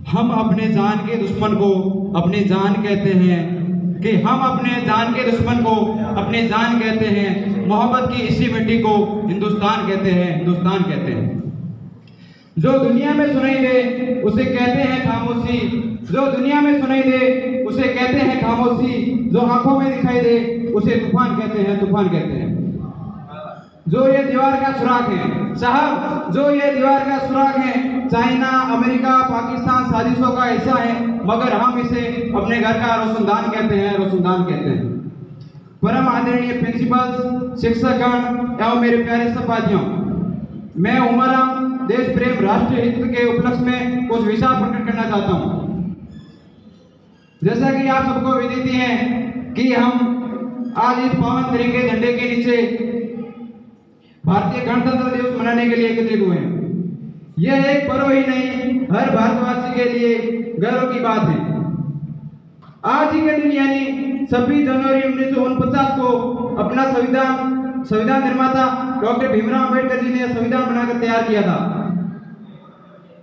हम अपने जान के दुश्मन को अपनी जान कहते हैं, कि हम अपने जान के दुश्मन को अपनी जान कहते हैं। मोहब्बत की इसी मिट्टी को हिंदुस्तान कहते हैं, हिंदुस्तान कहते हैं। जो दुनिया में सुनाई दे उसे कहते हैं खामोशी, जो दुनिया में सुनाई दे उसे कहते हैं खामोशी, जो आंखों में दिखाई दे उसे तूफान कहते हैं, तूफान कहते हैं। जो ये दीवार का सुराख है साहब, जो ये दीवार का सुराख है, चाइना, अमेरिका, पाकिस्तान साजिशों का हिस्सा है, मगर हम इसे अपने घर का रोशनदान कहते हैं, रोशनदान कहते हैं। परम आदरणीय प्रिंसिपल, शिक्षकगण एवं मेरे प्यारे सहपाठियों, मैं उमराम देश प्रेम राष्ट्र हित के उपलक्ष्य में कुछ विचार प्रकट करना चाहता हूँ। जैसा कि आप सबको विदित है कि हम आज इस पावन तिरंगे झंडे के नीचे भारतीय गणतंत्र दिवस मनाने के लिए एकत्रित हुए हैं। यह एक पर्व ही नहीं, हर भारतवासी के लिए गर्व की बात है। आज ही के दिन यानी 26 जनवरी 1949 को अपना संविधान निर्माता डॉक्टर भीमराव अंबेडकर जी ने संविधान बनाकर तैयार किया था,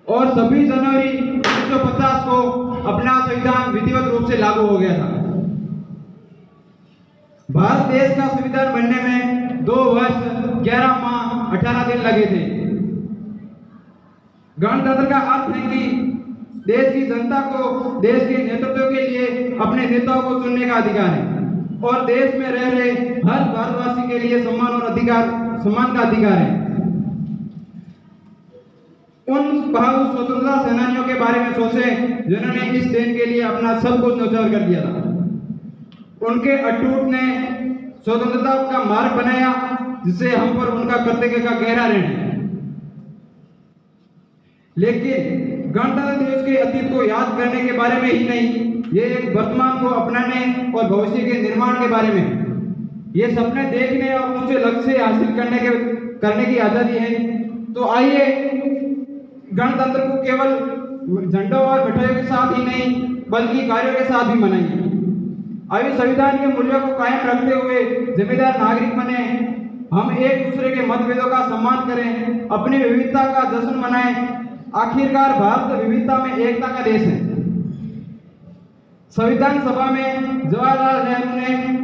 और 26 जनवरी 1950 को अपना संविधान विधिवत रूप से लागू हो गया था। भारत देश का संविधान बनने में 2 वर्ष 11 माह 18 दिन लगे थे। गणतंत्र का अर्थ है कि देश की जनता को देश के नेतृत्व के लिए अपने नेताओं को चुनने का अधिकार है, और देश में रह रहे हर भारतवासी के लिए सम्मान का अधिकार है। उन बहादुर स्वतंत्रता सेनानियों के बारे में सोचें जिन्होंने इस देश के लिए अपना सब कुछ न्यौछावर कर दिया था। उनके अटूट ने स्वतंत्रता का मार्ग बनाया, जिससे हम पर उनका कर्तव्य का गहरा ऋण है। लेकिन गणतंत्र दिवस के अतीत को याद करने के बारे में ही नहीं, ये एक वर्तमान को अपनाने और भविष्य के निर्माण के बारे में, ये सपने देखने और ऊंचे लक्ष्य हासिल करने की आजादी है। तो आइए गणतंत्र को केवल झंडों और मिठाइयों के साथ ही नहीं, बल्कि कार्यों के साथ भी मनाइए। आइए संविधान के मूल्यों को कायम रखते हुए जिम्मेदार नागरिक बने। हम एक दूसरे के मतभेदों का सम्मान करें, अपनी विविधता का जश्न मनाएं। आखिरकार भारत विविधता में एकता का देश है। संविधान सभा में जवाहरलाल नेहरू ने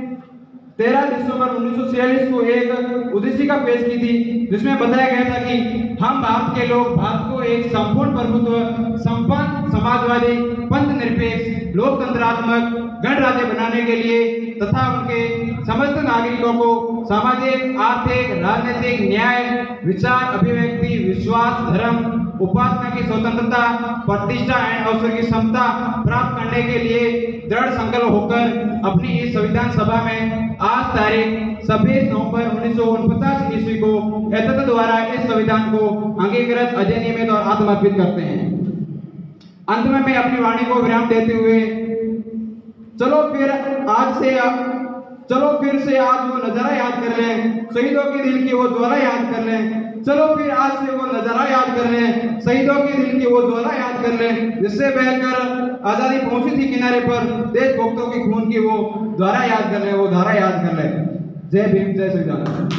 13 दिसंबर 1946 को एक उद्देशिका पेश की थी, जिसमें बताया गया था कि हम भारत के लोग भारत को एक संपूर्ण प्रभुत्व, संपन्न, समाजवादी, पंथ निरपेक्ष, लोकतंत्रात्मक गणराज्य बनाने के लिए तथा उनके समस्त नागरिकों को सामाजिक, आर्थिक, राजनीतिक न्याय, विचार, अभिव्यक्ति, विश्वास, धर्म, उपासना की स्वतंत्रता, प्रतिष्ठा एवं अवसर की क्षमता प्राप्त करने के लिए दृढ़ संकल्प होकर अपनी इस संविधान सभा में आज तारीख 26 नवंबर 1949 ईस्वी को एतद द्वारा इस संविधान को अंगीकृत, अधिनियमित और आत्मर्पित करते हैं। अंत में मैं अपनी वाणी को विराम देते हुए चलो फिर से आज वो नजारा याद कर लें, शहीदों के दिल की वो ज्वाला याद कर लें। चलो फिर आज से वो नजारा याद कर लें, शहीदों के दिल की वो ज्वाला याद कर लें, जिससे बहकर आजादी पहुंची थी किनारे पर, देशभक्तों की खून की वो धारा याद कर लें, वो धारा याद कर लें। जय भीम, जय संविधान।